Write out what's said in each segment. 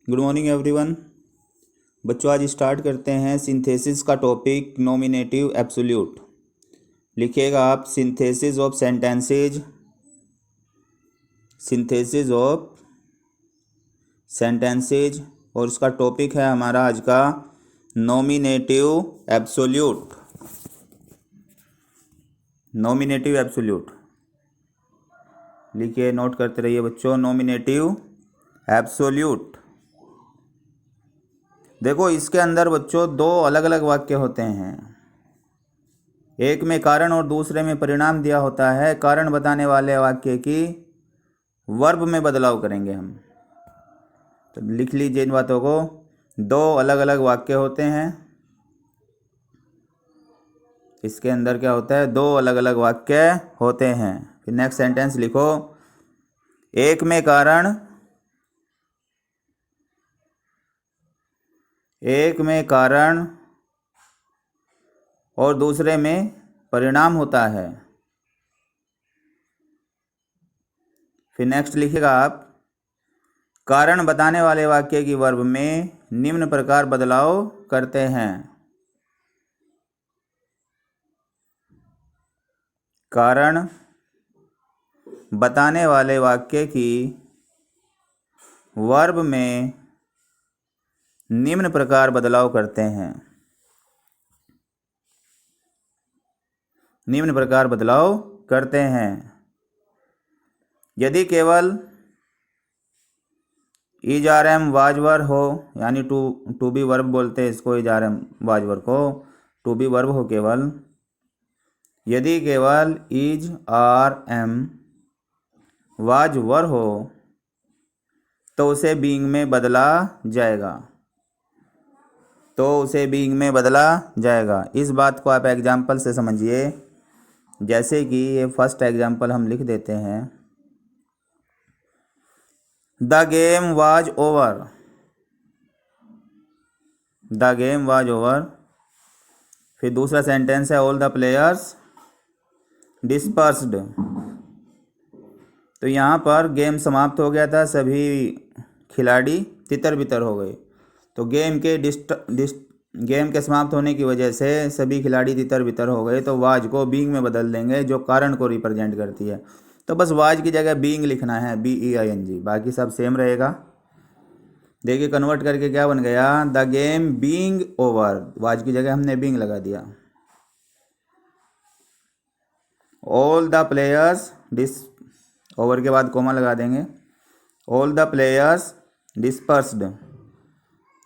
Good morning everyone. बच्चों आज start करते हैं सिंथेसिस का टॉपिक नॉमिनेटिव एब्सोल्यूट। लिखिएगा आप synthesis of sentences, synthesis of sentences, और उसका टॉपिक है हमारा आज का नॉमिनेटिव एब्सोल्यूट। नॉमिनेटिव एब्सोल्यूट लिखिए, नोट करते रहिए बच्चों। Nominative absolute. देखो इसके अंदर बच्चों दो अलग अलग वाक्य होते हैं। एक में कारण और दूसरे में परिणाम दिया होता है। कारण बताने वाले वाक्य की वर्ब में बदलाव करेंगे हम। तो लिख लीजिए इन बातों को। दो अलग अलग वाक्य होते हैं। इसके अंदर क्या होता है? दो अलग अलग वाक्य होते हैं। फिर नेक्स्ट सेंटेंस लिखो। एक में कारण, एक में कारण और दूसरे में परिणाम होता है। फिर नेक्स्ट लिखिएगा आप, कारण बताने वाले वाक्य की वर्ब में निम्न प्रकार बदलाव करते हैं। कारण बताने वाले वाक्य की वर्ब में निम्न प्रकार बदलाव करते हैं। निम्न प्रकार बदलाव करते हैं। यदि केवल इजारम वाजवर हो, यानी टू बी वर्ब बोलते हैं इसको, इजारम वाजवर को टू बी वर्ब हो केवल, यदि केवल इज आर एम वाजवर हो तो उसे बीइंग में बदला जाएगा। तो उसे बीइंग में बदला जाएगा। इस बात को आप एग्जाम्पल से समझिए। जैसे कि ये फर्स्ट एग्जाम्पल हम लिख देते हैं, the game was over. The game was over. फिर दूसरा सेंटेंस है ऑल द प्लेयर्स डिस्पर्स्ड। तो यहाँ पर गेम समाप्त हो गया था, सभी खिलाड़ी तितर बितर हो गए। तो गेम के समाप्त होने की वजह से सभी खिलाड़ी तितर बितर हो गए। तो वाज को बीइंग में बदल देंगे, जो कारण को रिप्रेजेंट करती है। तो बस वाज की जगह बीइंग लिखना है, BEING। बाकी सब सेम रहेगा। देखिए कन्वर्ट करके क्या बन गया, the game being over. Was की जगह हमने बीइंग लगा दिया। ऑल द प्लेयर्स ओवर के बाद कोमा लगा देंगे। All the players dispersed.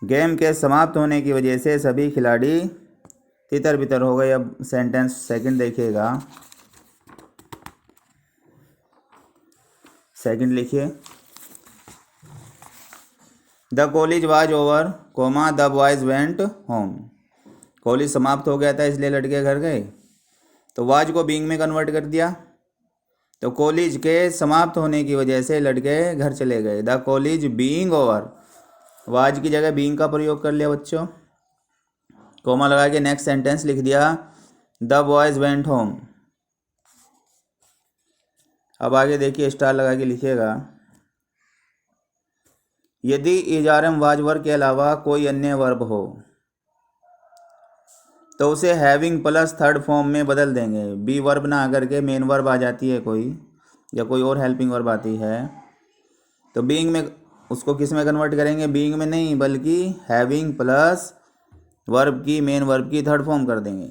Game के समाप्त होने की वजह से सभी खिलाड़ी तितर बितर हो गए। अब सेंटेंस सेकंड देखिएगा। सेकंड लिखिए, the college was over comma the boys went home. College समाप्त हो गया था इसलिए लड़के घर गए। तो वाज को बीइंग में कन्वर्ट कर दिया। तो कॉलेज के समाप्त होने की वजह से लड़के घर चले गए। The college being over. Was की जगह बीइंग का प्रयोग कर लिया बच्चों। कोमा लगा के नेक्स्ट सेंटेंस लिख दिया, द बॉयज वेंट होम। अब आगे देखिए, स्टार लगा के लिखिएगा, यदि इजारम वाजवर के अलावा कोई अन्य वर्ब हो तो उसे हैविंग प्लस थर्ड फॉर्म में बदल देंगे। बी वर्ब ना आकर के मेन वर्ब आ जाती है कोई, या कोई और हेल्पिंग वर्ब आती है, तो बीइंग में उसको किस में कन्वर्ट करेंगे? बीइंग में नहीं, बल्कि हैविंग प्लस वर्ब की, मेन वर्ब की थर्ड फॉर्म कर देंगे।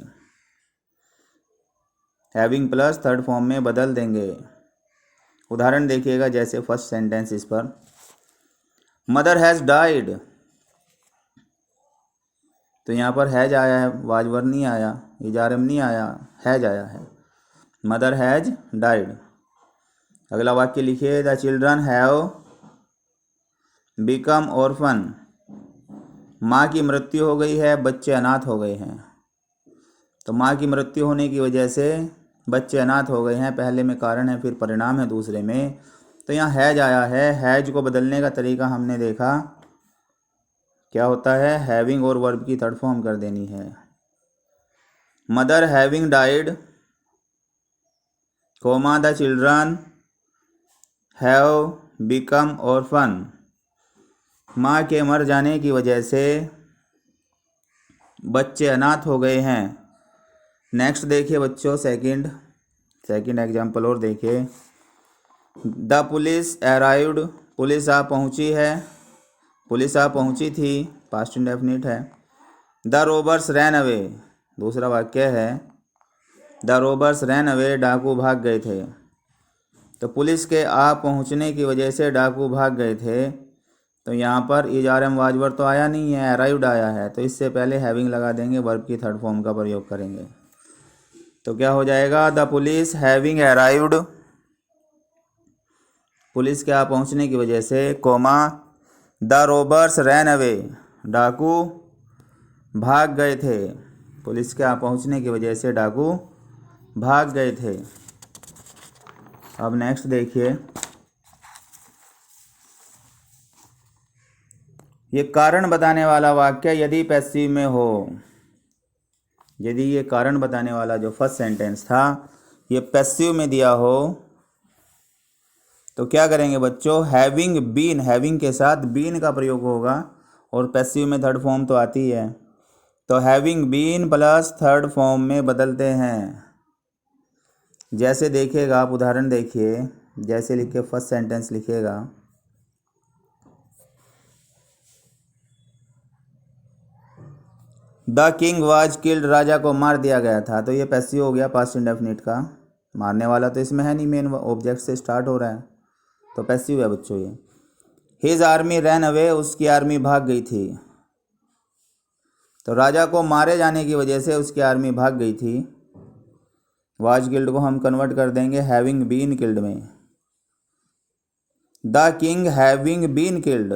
हैविंग प्लस थर्ड फॉर्म में बदल देंगे। उदाहरण देखिएगा, जैसे फर्स्ट सेंटेंस इस पर, मदर हैज़ डाइड। तो यहाँ पर हैज आया है, वाजवर नहीं आया, इजारम नहीं आया, हैज आया है। Mother has died. अगला वाक्य लिखिए, the children have become orphan. माँ की मृत्यु हो गई है, बच्चे अनाथ हो गए हैं। तो माँ की मृत्यु होने की वजह से बच्चे अनाथ हो गए हैं। पहले में कारण है, फिर परिणाम है दूसरे में। तो यहाँ हैज आया है। हैज को बदलने का तरीका हमने देखा क्या होता है, हैविंग और वर्ब की थर्ड फॉर्म कर देनी है। Mother having died comma the children have become orphan. माँ के मर जाने की वजह से बच्चे अनाथ हो गए हैं। नेक्स्ट देखिए बच्चों, सेकंड एग्जाम्पल और देखिए। द पुलिस अराइव्ड, पुलिस आ पहुंची है, पुलिस आ पहुंची थी, पास्ट इंडेफिनिट है। द रोबर्स रैन अवे, दूसरा वाक्य है द रोबर्स रैन अवे, डाकू भाग गए थे। तो पुलिस के आ पहुंचने की वजह से डाकू भाग गए थे। तो यहाँ पर is are am was were तो आया नहीं है, अराइव्ड आया है, तो इससे पहले हैविंग लगा देंगे, वर्ब की थर्ड फॉर्म का प्रयोग करेंगे। तो क्या हो जाएगा, the police having arrived, police के आ पहुंचने की वजह से, comma the robbers ran away, डाकू भाग गए थे। पुलिस के आ पहुंचने की वजह से डाकू भाग गए थे। अब नेक्स्ट देखिए, ये कारण बताने वाला वाक्य यदि पैसिव में हो, यदि ये कारण बताने वाला जो फर्स्ट सेंटेंस था ये पैसिव में दिया हो तो क्या करेंगे बच्चों, हैविंग बीन, हैविंग के साथ बीन का प्रयोग होगा और पैसिव में थर्ड फॉर्म तो आती है, तो having been plus third form में बदलते हैं। जैसे देखिएगा आप उदाहरण देखिए, जैसे लिखे फर्स्ट सेंटेंस लिखिएगा, द किंग वाज किल्ड, राजा को मार दिया गया था, तो ये पैसिव हो गया पास्ट इंडेफिनिट का। मारने वाला तो इसमें है नहीं, मेन ऑब्जेक्ट से स्टार्ट हो रहा है, तो पैसिव है बच्चों ये। हिज आर्मी रैन अवे, उसकी आर्मी भाग गई थी, तो राजा को मारे जाने की वजह से उसकी आर्मी भाग गई थी। वाज किल्ड को हम कन्वर्ट कर देंगे हैविंग बीन किल्ड में। The king having been killed,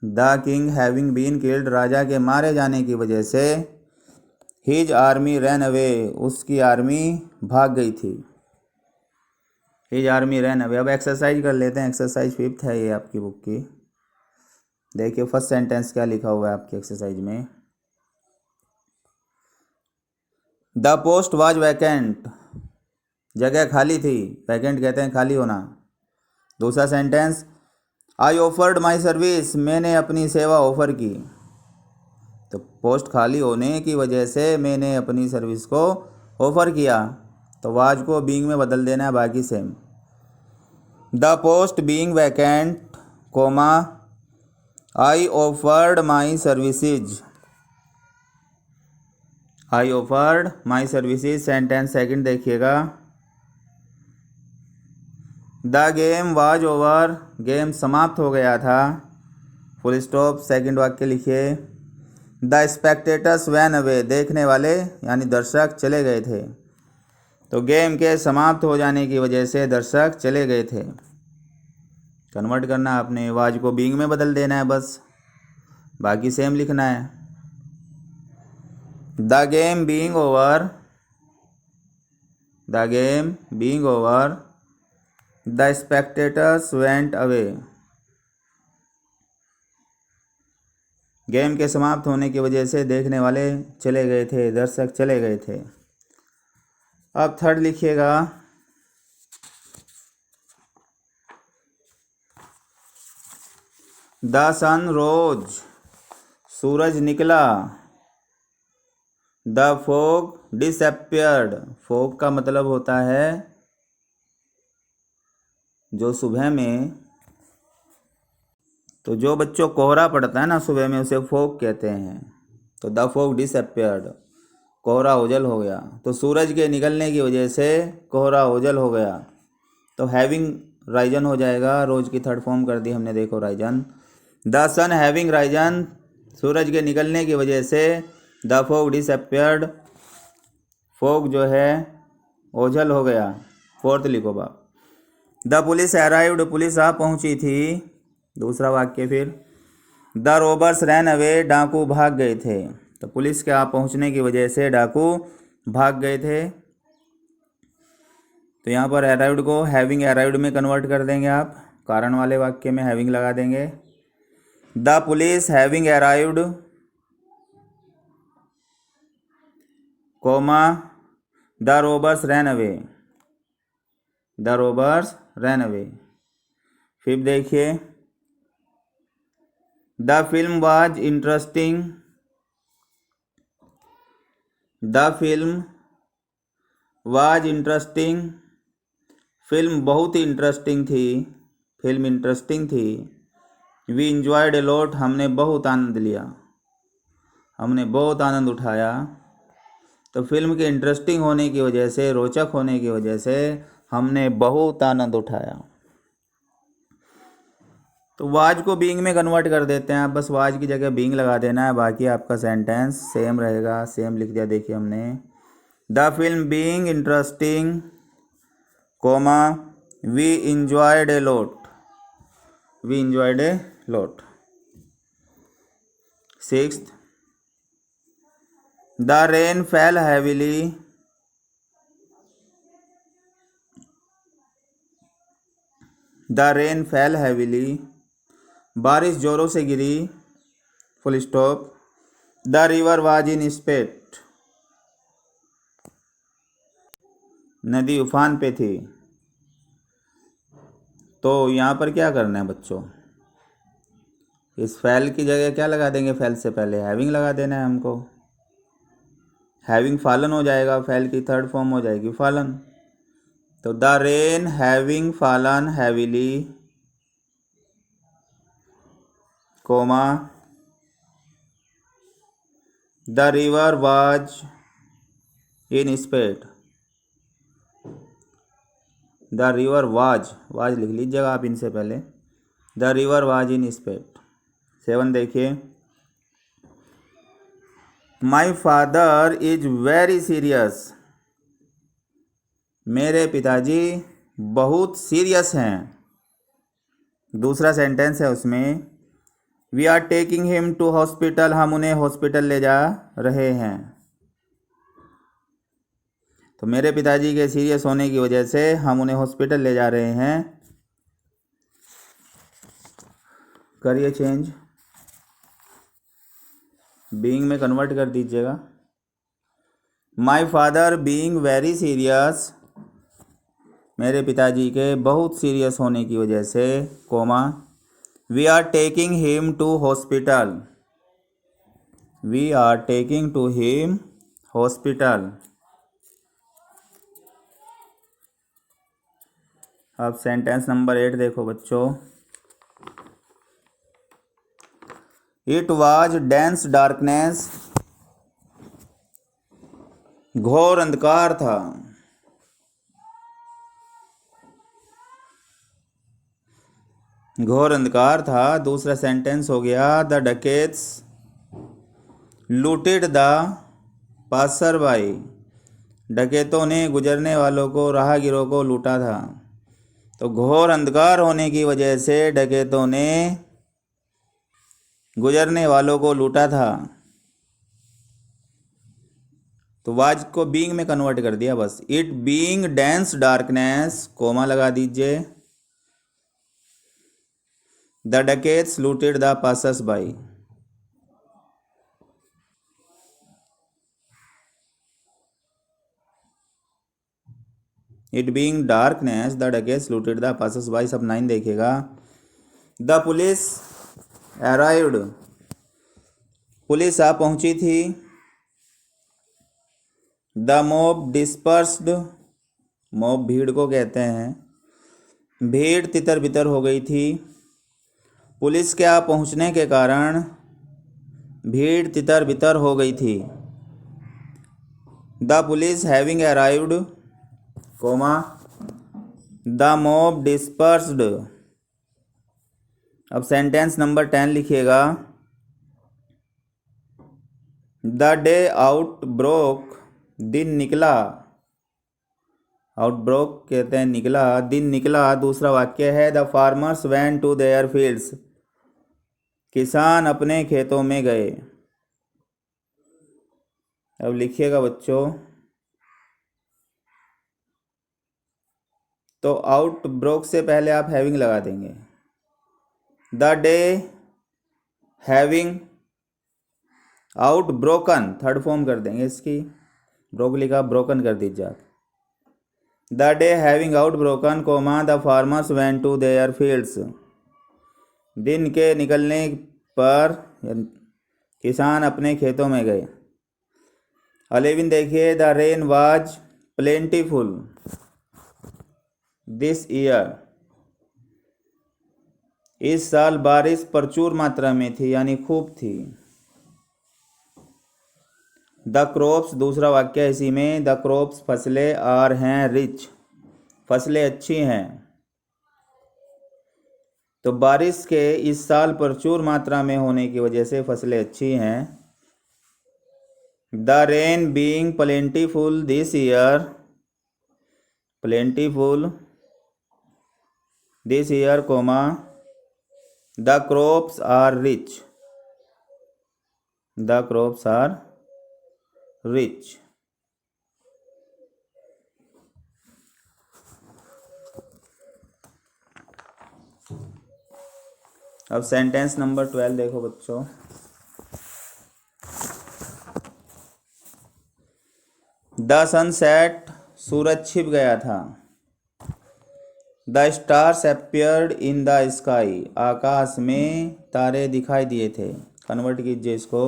the king having been killed, राजा के मारे जाने की वजह से, हिज आर्मी रैन अवे, उसकी आर्मी भाग गई थी। His army ran away. अब एक्सरसाइज कर लेते हैं, एक्सरसाइज 5th है ये आपकी बुक की। देखिए फर्स्ट सेंटेंस क्या लिखा हुआ है आपकी एक्सरसाइज में, द पोस्ट वाज वैकेंट, जगह खाली थी, वैकेंट कहते हैं खाली होना। दूसरा सेंटेंस, आई ऑफर्ड माई सर्विस, मैंने अपनी सेवा ऑफर की, तो पोस्ट खाली होने की वजह से मैंने अपनी सर्विस को ऑफर किया, तो वाज को बीइंग में बदल देना है, बाकी same. The post being vacant, comma I offered my services, I offered my services. Sentence second देखिएगा, the game was over, game समाप्त हो गया था, फुल स्टॉप, सेकंड वाक्य लिखिए। द स्पेक्टेटर्स वैन अवे, देखने वाले यानी दर्शक चले गए थे, तो गेम के समाप्त हो जाने की वजह से दर्शक चले गए थे। कन्वर्ट करना आपने, वाज को बीइंग में बदल देना है बस, बाकी सेम लिखना है। The game being over, the game being over, the spectators went away, game के समाप्त होने की वजह से देखने वाले चले गए थे, दर्शक चले गए थे। अब थर्ड लिखिएगा, द सन रोज, सूरज निकला, द फॉग डिसअपियर्ड, फॉग का मतलब होता है जो सुबह में, तो जो बच्चों कोहरा पड़ता है ना सुबह में उसे फॉग कहते हैं, तो द फॉग डिसअपियर्ड, कोहरा ओझल हो गया, तो सूरज के निकलने की वजह से कोहरा ओझल हो गया, तो हैविंग राइजन हो जाएगा, रोज की थर्ड फॉर्म कर दी हमने, देखो risen. The sun having risen, सूरज के निकलने की वजह से, द फॉग डिसअपियर्ड, फॉग जो है ओझल हो गया। फोर्थ लिखो बाप, द पुलिस अराइव्ड, पुलिस आ पहुंची थी, दूसरा वाक्य फिर, द रोबर्स रैन अवे, डाकू भाग गए थे, तो पुलिस के आ पहुंचने की वजह से डाकू भाग गए थे, तो यहाँ पर अराइव्ड को हैविंग अराइव्ड में कन्वर्ट कर देंगे आप, कारण वाले वाक्य में हैविंग लगा देंगे। The police having arrived, comma the robbers ran away, the robbers ran away. फिर देखिए, the film was interesting, the film was interesting, film बहुत ही इंटरेस्टिंग थी, फिल्म इंटरेस्टिंग थी। वी इंजॉयड ए लॉट, हमने बहुत आनंद लिया, हमने बहुत आनंद उठाया। तो फिल्म के इंटरेस्टिंग होने की वजह से, रोचक होने की वजह से हमने बहुत आनंद उठाया। तो वाज को बीइंग में कन्वर्ट कर देते हैं, आप बस वाज की जगह बीइंग लगा देना है, बाकी आपका सेंटेंस सेम रहेगा। सेम लिख दिया, देखिए हमने, the film being interesting, comma, we enjoyed a lot, we enjoyed a lot. Sixth, the rain fell heavily, the rain fell heavily, बारिश जोरों से गिरी, full stop. The river was in spate, नदी उफान पे थी। तो यहाँ पर क्या करना है बच्चों, इस फैल की जगह क्या लगा देंगे, फैल से पहले हैविंग लगा देना है हमको। हैविंग फालन हो जाएगा, फैल की थर्ड फॉर्म हो जाएगी फालन। तो the rain having fallen heavily, comma, the river was in spate, the river was, was लिख लीजिएगा आप इनसे पहले, the river was in spate. 7 देखिए, my father is very serious, मेरे पिताजी बहुत सीरियस हैं। दूसरा सेंटेंस है उसमें, we are taking him to hospital, हम उन्हें हॉस्पिटल ले जा रहे हैं। तो मेरे पिताजी के सीरियस होने की वजह से हम उन्हें हॉस्पिटल ले जा रहे हैं। करिए चेंज, बीइंग में कन्वर्ट कर दीजिएगा। My father being very serious, मेरे पिताजी के बहुत सीरियस होने की वजह से, comma, we are taking him to hospital, we are taking to him hospital. अब सेंटेंस नंबर 8 देखो बच्चों, इट वाज डेंस डार्कनेस, घोर अंधकार था, घोर अंधकार था। दूसरा सेंटेंस हो गया, the dacoits looted the passer by, डकैतों ने गुजरने वालों को, राहगीरों को लूटा था। तो घोर अंधकार होने की वजह से डकैतों ने गुजरने वालों को लूटा था। तो वाज को बीइंग में कन्वर्ट कर दिया बस, it being dense darkness, comma लगा दीजिए, the dacoits looted the passers by. It being darkness, the dacoits looted the passers by. सब 9 देखेगा। द पुलिस अराइव्ड, पुलिस आ पहुंची थी। द मॉब डिस्पर्स्ड, मॉब भीड़ को कहते हैं, भीड़ तितर बितर हो गई थी। पुलिस के आ पहुंचने के कारण भीड़ तितर बितर हो गई थी। The police having arrived, comma, the mob dispersed. अब सेंटेंस नंबर 10 लिखिएगा, द डे आउट ब्रोक, दिन निकला, आउट ब्रोक कहते हैं निकला, दिन निकला। दूसरा वाक्य है, the farmers went to their fields, किसान अपने खेतों में गए। अब लिखिएगा बच्चों, तो आउट ब्रोक से पहले आप हैविंग लगा देंगे, the day having out broken, third form कर देंगे इसकी, ब्रोक लिखा, ब्रोकन कर दीजिए आप। The day having out broken comma the farmers went to their fields. दिन के निकलने पर किसान अपने खेतों में गए। 11 देखिए, the rain was plentiful this year. इस साल बारिश प्रचुर मात्रा में थी, यानी खूब थी। द क्रॉप्स, दूसरा वाक्य है इसी में, द क्रॉप्स फसलें आर हैं रिच, फसलें अच्छी हैं। तो बारिश के इस साल प्रचुर मात्रा में होने की वजह से फसलें अच्छी हैं। The rain being plentiful this year, plentiful this year comma the crops are rich, the crops are rich. अब सेंटेंस नंबर 12 देखो बच्चों। द सनसेट, सूरज छिप गया था। The stars appeared in the sky, आकाश में तारे दिखाई दिए थे। कन्वर्ट कीजिए इसको।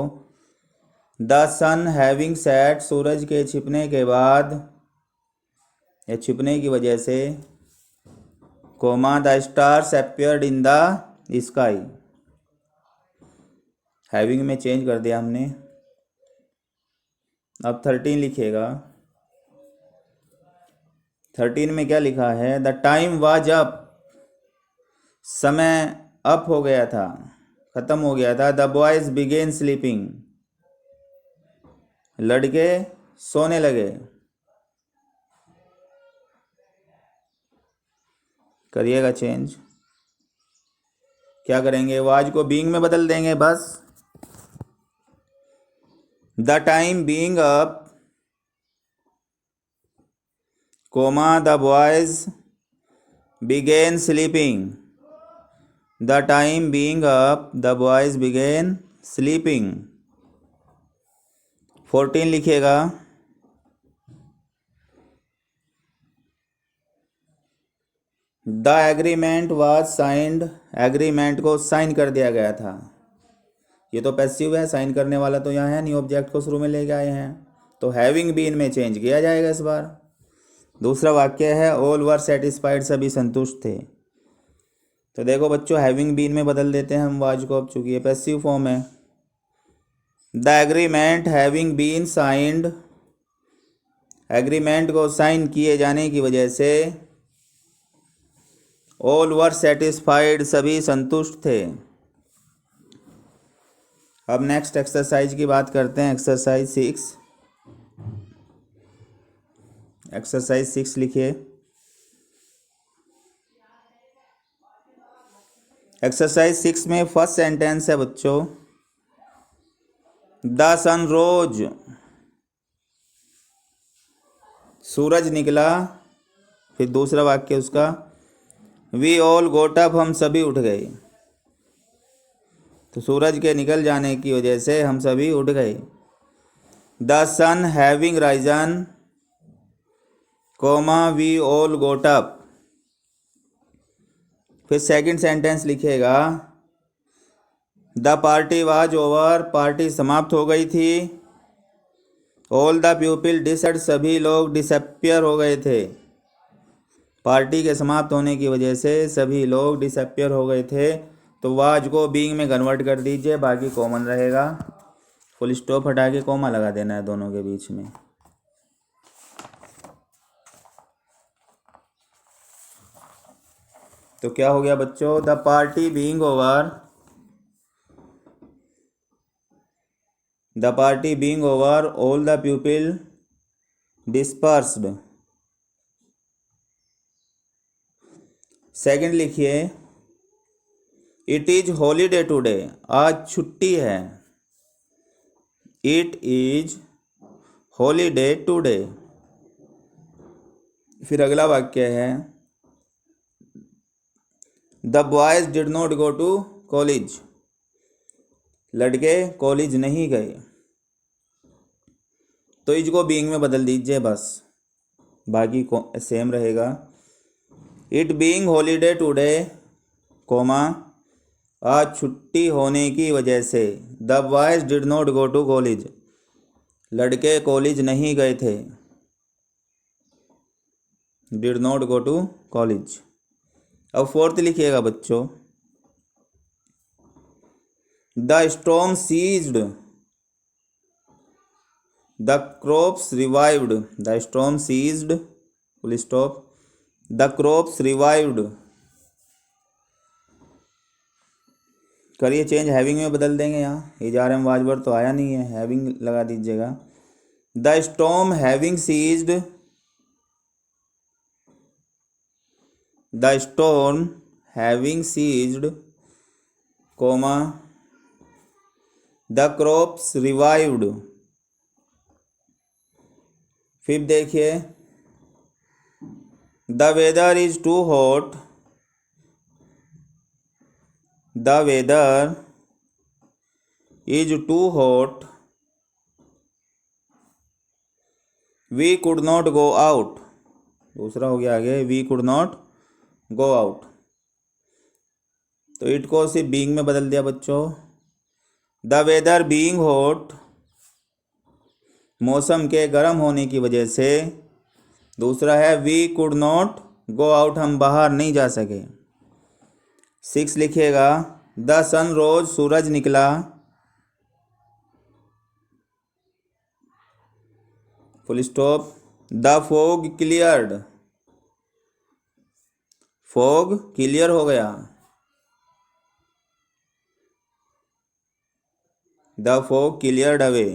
द सन हैविंग सेट, सूरज के छिपने के बाद या छिपने की वजह से comma the stars appeared in the sky. Having में चेंज कर दिया हमने। अब 13 लिखिएगा। 13 में क्या लिखा है? द टाइम वाज अप, समय अप हो गया था, खत्म हो गया था। द बॉयज बिगेन स्लीपिंग, लड़के सोने लगे। करिएगा चेंज। क्या करेंगे? वाज को बीइंग में बदल देंगे बस। The time being up comma the boys begin sleeping, the time being up the boys begin sleeping. 14 लिखिएगा। The agreement was signed, agreement को साइन कर दिया गया था। ये तो पैसिव है, साइन करने वाला तो यहाँ है नहीं, ऑब्जेक्ट को शुरू में लेके आए हैं, तो हैविंग बीन में चेंज किया जाएगा इस बार। दूसरा वाक्य है ऑल वर सेटिस्फाइड, सभी संतुष्ट थे। तो देखो बच्चों, हैविंग बीन में बदल देते हैं हम वाज को, अब चूंकि ये पैसिव फॉर्म है। The agreement having been signed, agreement को साइन किए जाने की वजह से ऑल वर सेटिस्फाइड, सभी संतुष्ट थे। अब नेक्स्ट एक्सरसाइज की बात करते हैं। एक्सरसाइज 6। एक्सरसाइज 6 लिखिए। एक्सरसाइज 6 में फर्स्ट सेंटेंस है बच्चों, द सन रोज, सूरज निकला। फिर दूसरा वाक्य उसका, वी ऑल गोट अप, हम सभी उठ गए। तो सूरज के निकल जाने की वजह से हम सभी उठ गए। The sun having risen comma we all got up. फिर सेकंड सेंटेंस लिखिएगा, the party was over, party समाप्त हो गई थी। ऑल द पीपल डिसअड, सभी लोग डिसअपियर हो गए थे। पार्टी के समाप्त होने की वजह से सभी लोग डिसअपियर हो गए थे। तो वाज को बीइंग में कन्वर्ट कर दीजिए, बाकी कॉमन रहेगा। फुल स्टॉप हटा के कॉमा लगा देना है दोनों के बीच में। तो क्या हो गया बच्चों? The party being over, the party being over all the people dispersed. Second लिखिए, इट इज हॉलीडे टुडे, आज छुट्टी है। It is holiday today. फिर अगला वाक्य है, the boys did not go to college, लड़के कॉलेज नहीं गए। तो इज को बीइंग में बदल दीजिए बस। बाकी सेम रहेगा। It being holiday today, comma, आज छुट्टी होने की वजह से। The boys did not go to college, लड़के कॉलेज नहीं गए थे। Did not go to college. अब फोर्थ लिखिएगा बच्चों। The storm ceased, the crops revived, the storm ceased, full stop, the crops revived. करिए चेंज, हैविंग में बदल देंगे। यहाँ इजारम वाजवर तो आया नहीं है, हैविंग लगा दीजिएगा। The storm having ceased, the storm having ceased, comma, the crops revived. फिर देखिए, the weather is too hot, the weather is too hot, we could not go out. दूसरा हो गया आगे, we could not go out. तो it को सिर्फ being में बदल दिया बच्चों। द वेदर बीइंग हॉट, मौसम के गर्म होने की वजह से। दूसरा है we could not go out, हम बाहर नहीं जा सके। 6 लिखिएगा। द सन रोज, सूरज निकला, full stop, the fog cleared, fog clear हो गया। द फॉग क्लियर्ड अवे,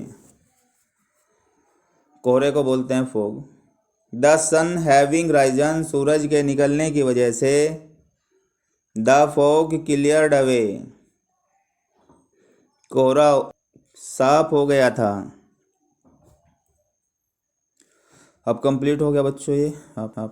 कोहरे को बोलते हैं fog. The sun having risen, सूरज के निकलने की वजह से। द फॉग क्लियर्ड अवे, कोहरा साफ हो गया था। अब कंप्लीट हो गया बच्चों ये। आप